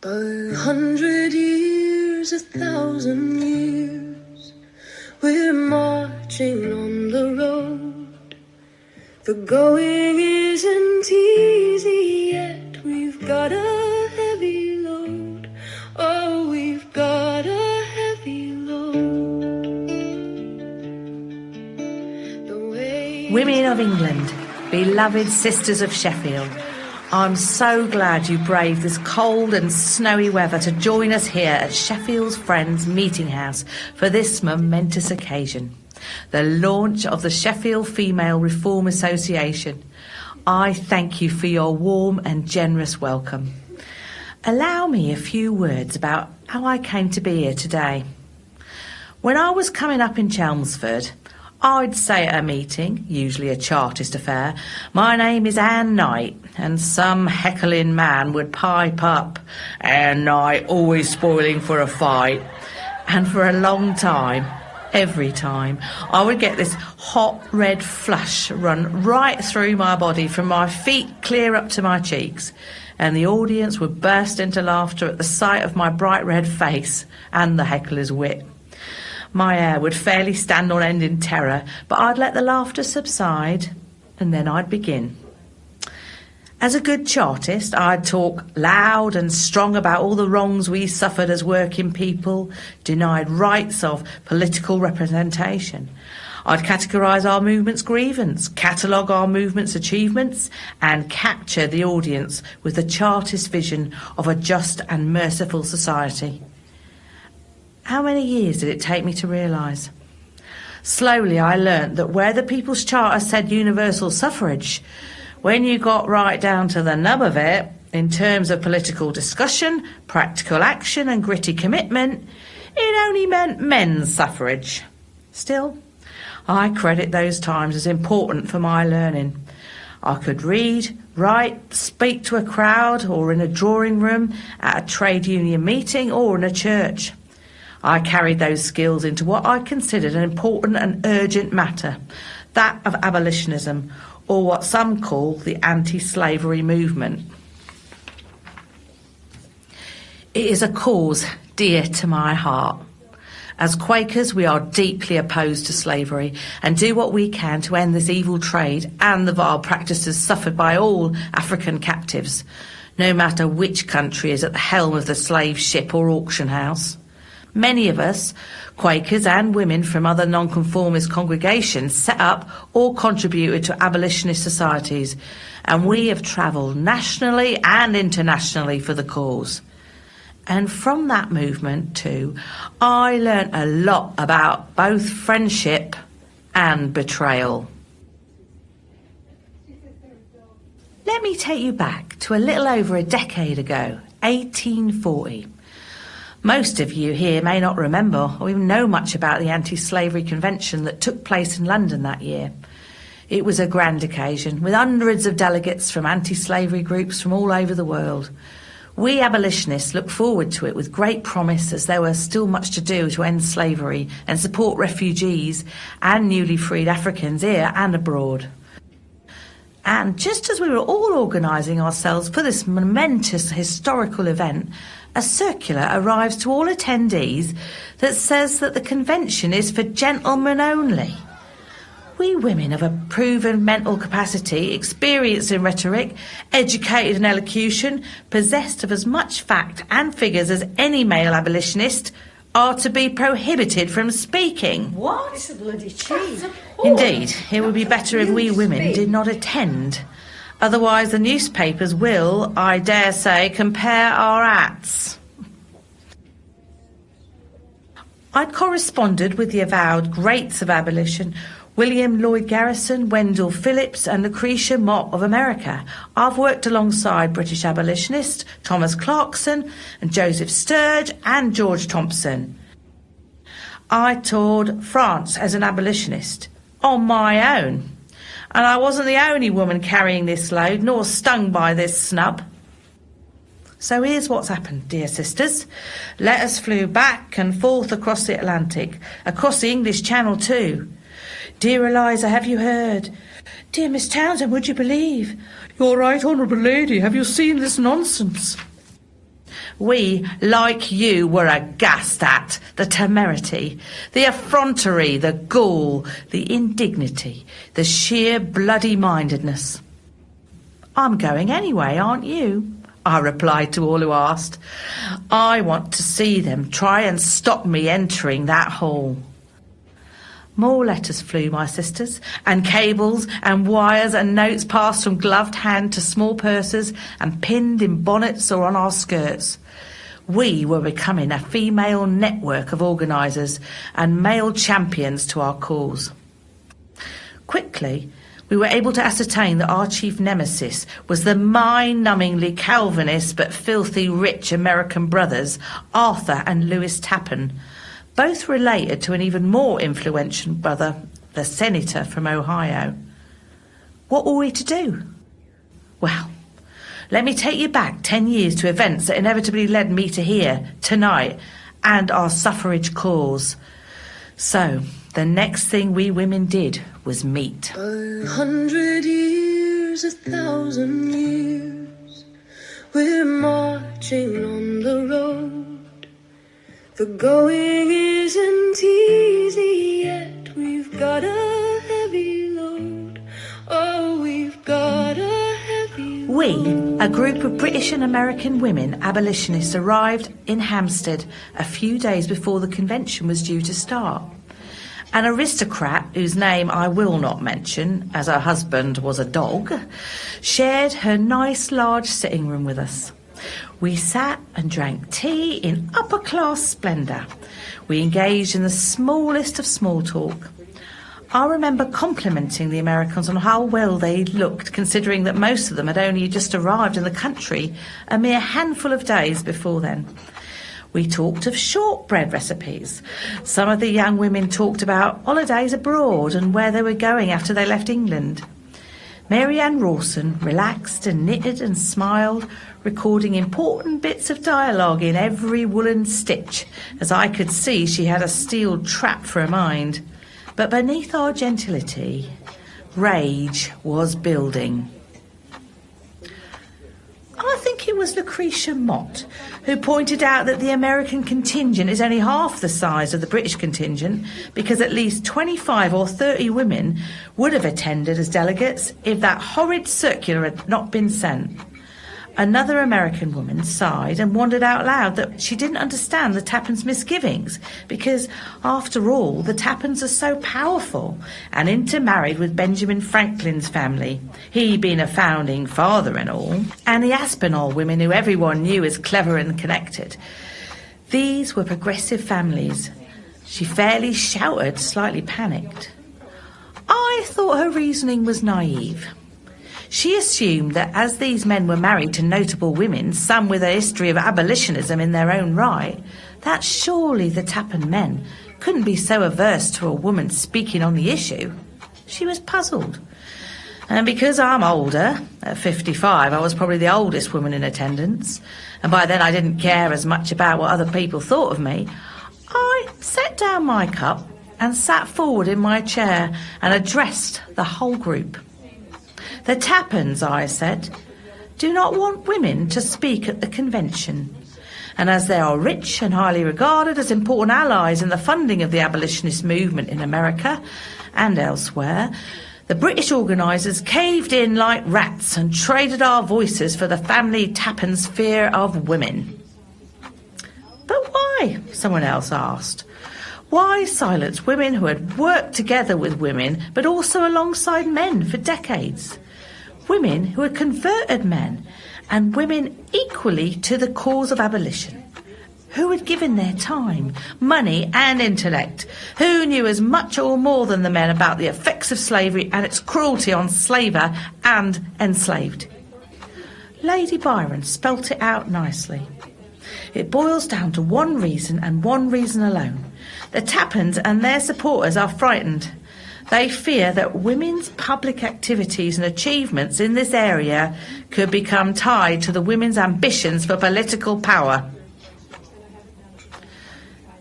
100 years, 1,000 years, we're marching on the road. The going isn't easy yet, we've got a heavy load. Oh, we've got a heavy load. Women of England, beloved sisters of Sheffield, I'm so glad you braved this cold and snowy weather to join us here at Sheffield's Friends Meeting House for this momentous occasion, the launch of the Sheffield Female Reform Association. I thank you for your warm and generous welcome. Allow me a few words about how I came to be here today. When I was coming up in Chelmsford, I'd say at a meeting, usually a Chartist affair, my name is Ann Knight, and some heckling man would pipe up, Ann Knight, always spoiling for a fight. And for a long time, every time, I would get this hot red flush run right through my body from my feet clear up to my cheeks, and the audience would burst into laughter at the sight of my bright red face and the heckler's wit. My hair would fairly stand on end in terror, but I'd let the laughter subside, and then I'd begin. As a good Chartist, I'd talk loud and strong about all the wrongs we suffered as working people, denied rights of political representation. I'd categorise our movement's grievance, catalogue our movement's achievements, and capture the audience with the Chartist vision of a just and merciful society. How many years did it take me to realise? Slowly I learnt that where the People's Charter said universal suffrage, when you got right down to the nub of it, in terms of political discussion, practical action and gritty commitment, it only meant men's suffrage. Still, I credit those times as important for my learning. I could read, write, speak to a crowd or in a drawing room, at a trade union meeting or in a church. I carried those skills into what I considered an important and urgent matter, that of abolitionism, or what some call the anti-slavery movement. It is a cause dear to my heart. As Quakers, we are deeply opposed to slavery and do what we can to end this evil trade and the vile practices suffered by all African captives, no matter which country is at the helm of the slave ship or auction house. Many of us, Quakers and women from other nonconformist congregations, set up or contributed to abolitionist societies, and we have travelled nationally and internationally for the cause. And from that movement too, I learnt a lot about both friendship and betrayal. Let me take you back to a little over a decade ago, 1840. Most of you here may not remember or even know much about the anti-slavery convention that took place in London that year. It was a grand occasion with hundreds of delegates from anti-slavery groups from all over the world. We abolitionists looked forward to it with great promise, as there was still much to do to end slavery and support refugees and newly freed Africans here and abroad. And just as we were all organising ourselves for this momentous historical event, a circular arrives to all attendees that says that the convention is for gentlemen only. We women of a proven mental capacity, experienced in rhetoric, educated in elocution, possessed of as much fact and figures as any male abolitionist, are to be prohibited from speaking. What? It's a bloody cheat. Indeed, it would be better if we women did not attend. Otherwise, the newspapers will, I dare say, compare our hats. I'd corresponded with the avowed greats of abolition, William Lloyd Garrison, Wendell Phillips and Lucretia Mott of America. I've worked alongside British abolitionists Thomas Clarkson and Joseph Sturge and George Thompson. I toured France as an abolitionist, on my own. And I wasn't the only woman carrying this load, nor stung by this snub. So here's what's happened, dear sisters. Letters flew back and forth across the Atlantic, across the English Channel too. Dear Eliza, have you heard? Dear Miss Townsend, would you believe? Your right honourable lady, have you seen this nonsense? We, like you, were aghast at the temerity, the effrontery, the gall, the indignity, the sheer bloody-mindedness. I'm going anyway, aren't you? I replied to all who asked. I want to see them try and stop me entering that hall. More letters flew, my sisters, and cables and wires and notes passed from gloved hand to small purses and pinned in bonnets or on our skirts. We were becoming a female network of organisers and male champions to our cause. Quickly, we were able to ascertain that our chief nemesis was the mind-numbingly Calvinist but filthy rich American brothers, Arthur and Lewis Tappan, both related to an even more influential brother, the senator from Ohio. What were we to do? Well, let me take you back 10 years to events that inevitably led me to here, tonight, and our suffrage cause. So, the next thing we women did was meet. 100 years, 1,000 years, we're marching on the road. The going isn't easy yet, we've got a heavy load. Oh, we've got a heavy load. We, a group of British and American women abolitionists, arrived in Hampstead a few days before the convention was due to start. An aristocrat, whose name I will not mention, as her husband was a dog, shared her nice large sitting room with us. We sat and drank tea in upper-class splendour. We engaged in the smallest of small talk. I remember complimenting the Americans on how well they looked, considering that most of them had only just arrived in the country a mere handful of days before then. We talked of shortbread recipes. Some of the young women talked about holidays abroad and where they were going after they left England. Mary Ann Rawson relaxed and knitted and smiled, recording important bits of dialogue in every woolen stitch, as I could see she had a steel trap for a mind. But beneath our gentility, rage was building. I think it was Lucretia Mott who pointed out that the American contingent is only half the size of the British contingent because at least 25 or 30 women would have attended as delegates if that horrid circular had not been sent. Another American woman sighed and wondered out loud that she didn't understand the Tappans' misgivings because, after all, the Tappans are so powerful and intermarried with Benjamin Franklin's family, he being a founding father and all, and the Aspinall women who everyone knew as clever and connected. These were progressive families. She fairly shouted, slightly panicked. I thought her reasoning was naive. She assumed that as these men were married to notable women, some with a history of abolitionism in their own right, that surely the Tappan men couldn't be so averse to a woman speaking on the issue. She was puzzled. And because I'm older, at 55, I was probably the oldest woman in attendance, and by then I didn't care as much about what other people thought of me, I set down my cup and sat forward in my chair and addressed the whole group. The Tappans, I said, do not want women to speak at the convention. And as they are rich and highly regarded as important allies in the funding of the abolitionist movement in America and elsewhere, the British organisers caved in like rats and traded our voices for the family Tappans' fear of women. But why? Someone else asked. Why silence women who had worked together with women but also alongside men for decades? Women who had converted men and women equally to the cause of abolition, who had given their time, money and intellect, who knew as much or more than the men about the effects of slavery and its cruelty on slaver and enslaved. Lady Byron spelt it out nicely. It boils down to one reason and one reason alone. The Tappans and their supporters are frightened. They fear that women's public activities and achievements in this area could become tied to the women's ambitions for political power.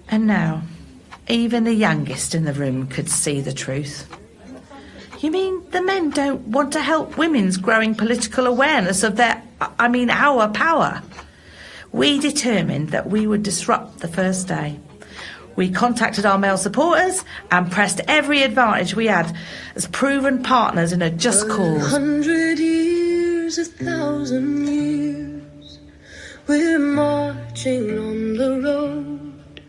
And now, even the youngest in the room could see the truth. You mean the men don't want to help women's growing political awareness of our power? we determined that we would disrupt the first day. We contacted our male supporters and pressed every advantage we had as proven partners in a just cause. 100 years, 1,000 years, we're marching on the road.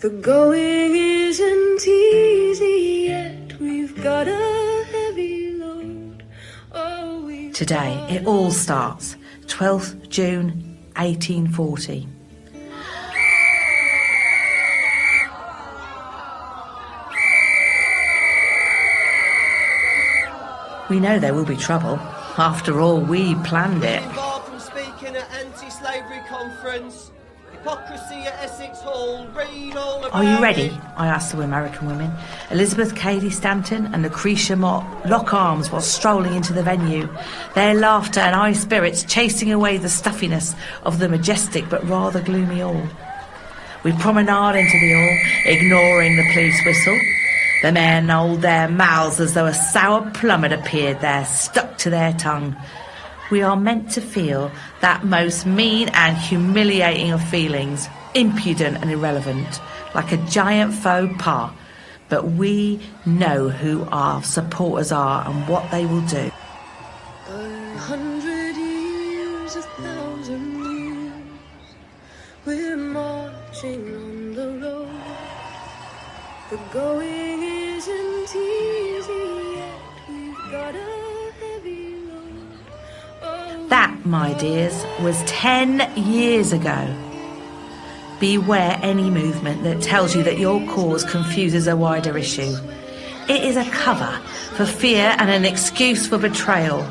The going isn't easy yet, we've got a heavy load. Oh, Today, it all starts, 12th June 1840. We know there will be trouble. After all, we planned it. Barred from speaking at anti-slavery conference. Hypocrisy at Essex Hall. Read all about Are you ready? it. I asked the American women. Elizabeth Cady Stanton and Lucretia Mott lock arms while strolling into the venue, their laughter and high spirits chasing away the stuffiness of the majestic but rather gloomy hall. We promenade into the hall, ignoring the police whistle. The men hold their mouths as though a sour plum had appeared there, stuck to their tongue. We are meant to feel that most mean and humiliating of feelings, impudent and irrelevant, like a giant faux pas. But we know who our supporters are and what they will do. 100 years, 1,000 years, we're marching on the road. The going isn't easy yet, we've got a heavy load. Oh, That, my dears, was 10 years ago. Beware any movement that tells you that your cause confuses a wider issue. It is a cover for fear and an excuse for betrayal.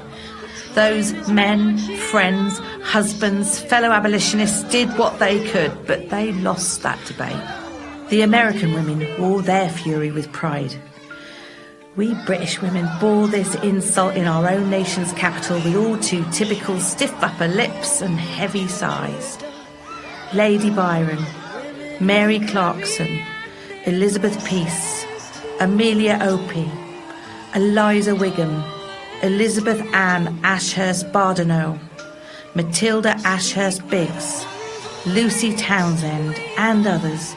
Those men, friends, husbands, fellow abolitionists did what they could, but they lost that debate. The American women wore their fury with pride. We British women bore this insult in our own nation's capital with all too typical stiff upper lips and heavy sighs. Lady Byron, Mary Clarkson, Elizabeth Peace, Amelia Opie, Eliza Wigham, Elizabeth Ann Ashurst Bardenow, Matilda Ashurst Biggs, Lucy Townsend and others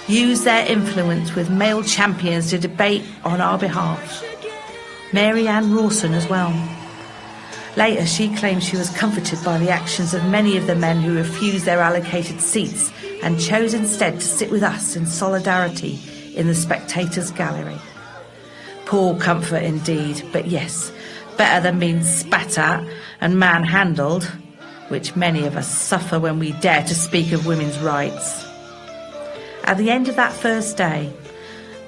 used their influence with male champions to debate on our behalf. Mary Ann Rawson as well. Later, she claimed she was comforted by the actions of many of the men who refused their allocated seats and chose instead to sit with us in solidarity in the spectators' gallery. Poor comfort indeed, but yes, better than being spat at and manhandled, which many of us suffer when we dare to speak of women's rights. At the end of that first day,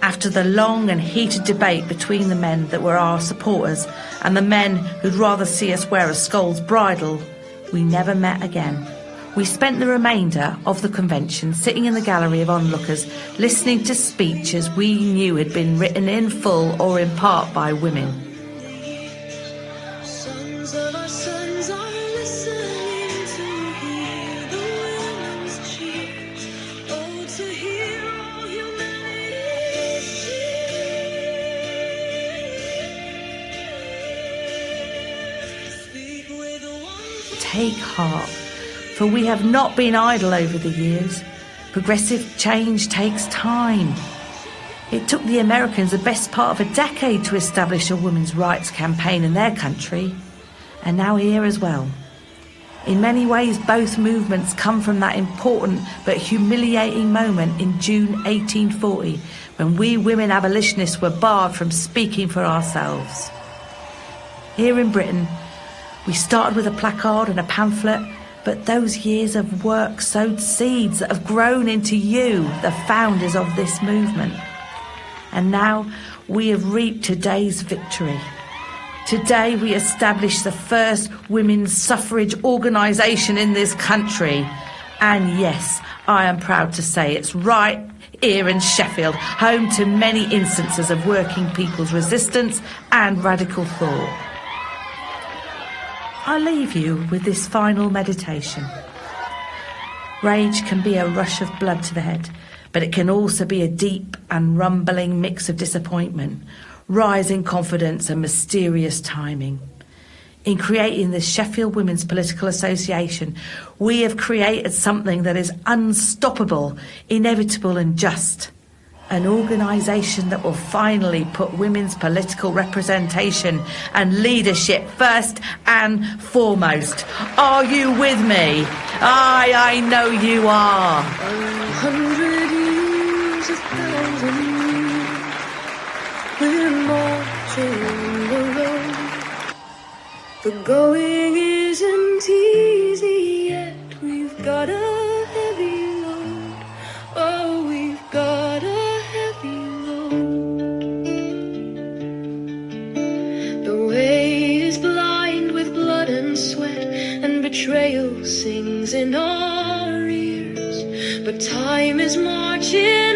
after the long and heated debate between the men that were our supporters and the men who'd rather see us wear a skull's bridle, we never met again. We spent the remainder of the convention sitting in the gallery of onlookers, listening to speeches we knew had been written in full or in part by women. sons of our sons are listening to hear the women's cheer. Oh, to hear all humanity's cheer. Speak with one. Take heart, for we have not been idle over the years. Progressive change takes time. It took the Americans the best part of a decade to establish a women's rights campaign in their country, and now here as well. In many ways, both movements come from that important but humiliating moment in June 1840, when we women abolitionists were barred from speaking for ourselves. Here in Britain, we started with a placard and a pamphlet, but those years of work sowed seeds that have grown into you, the founders of this movement. And now we have reaped today's victory. Today we established the first women's suffrage organisation in this country. And yes, I am proud to say it's right here in Sheffield, home to many instances of working people's resistance and radical thought. I leave you with this final meditation. Rage can be a rush of blood to the head, but it can also be a deep and rumbling mix of disappointment, rising confidence and mysterious timing. In creating the Sheffield Women's Political Association, we have created something that is unstoppable, inevitable and just. An organisation that will finally put women's political representation and leadership first and foremost. Are you with me? I know you are. 100 years, 1,000 years, we're marching on the road. The going isn't easy yet. We've got a heavy load. Oh, we've got a heavy load. The way is blind with blood and sweat, and betrayal sings in our ears. But time is marching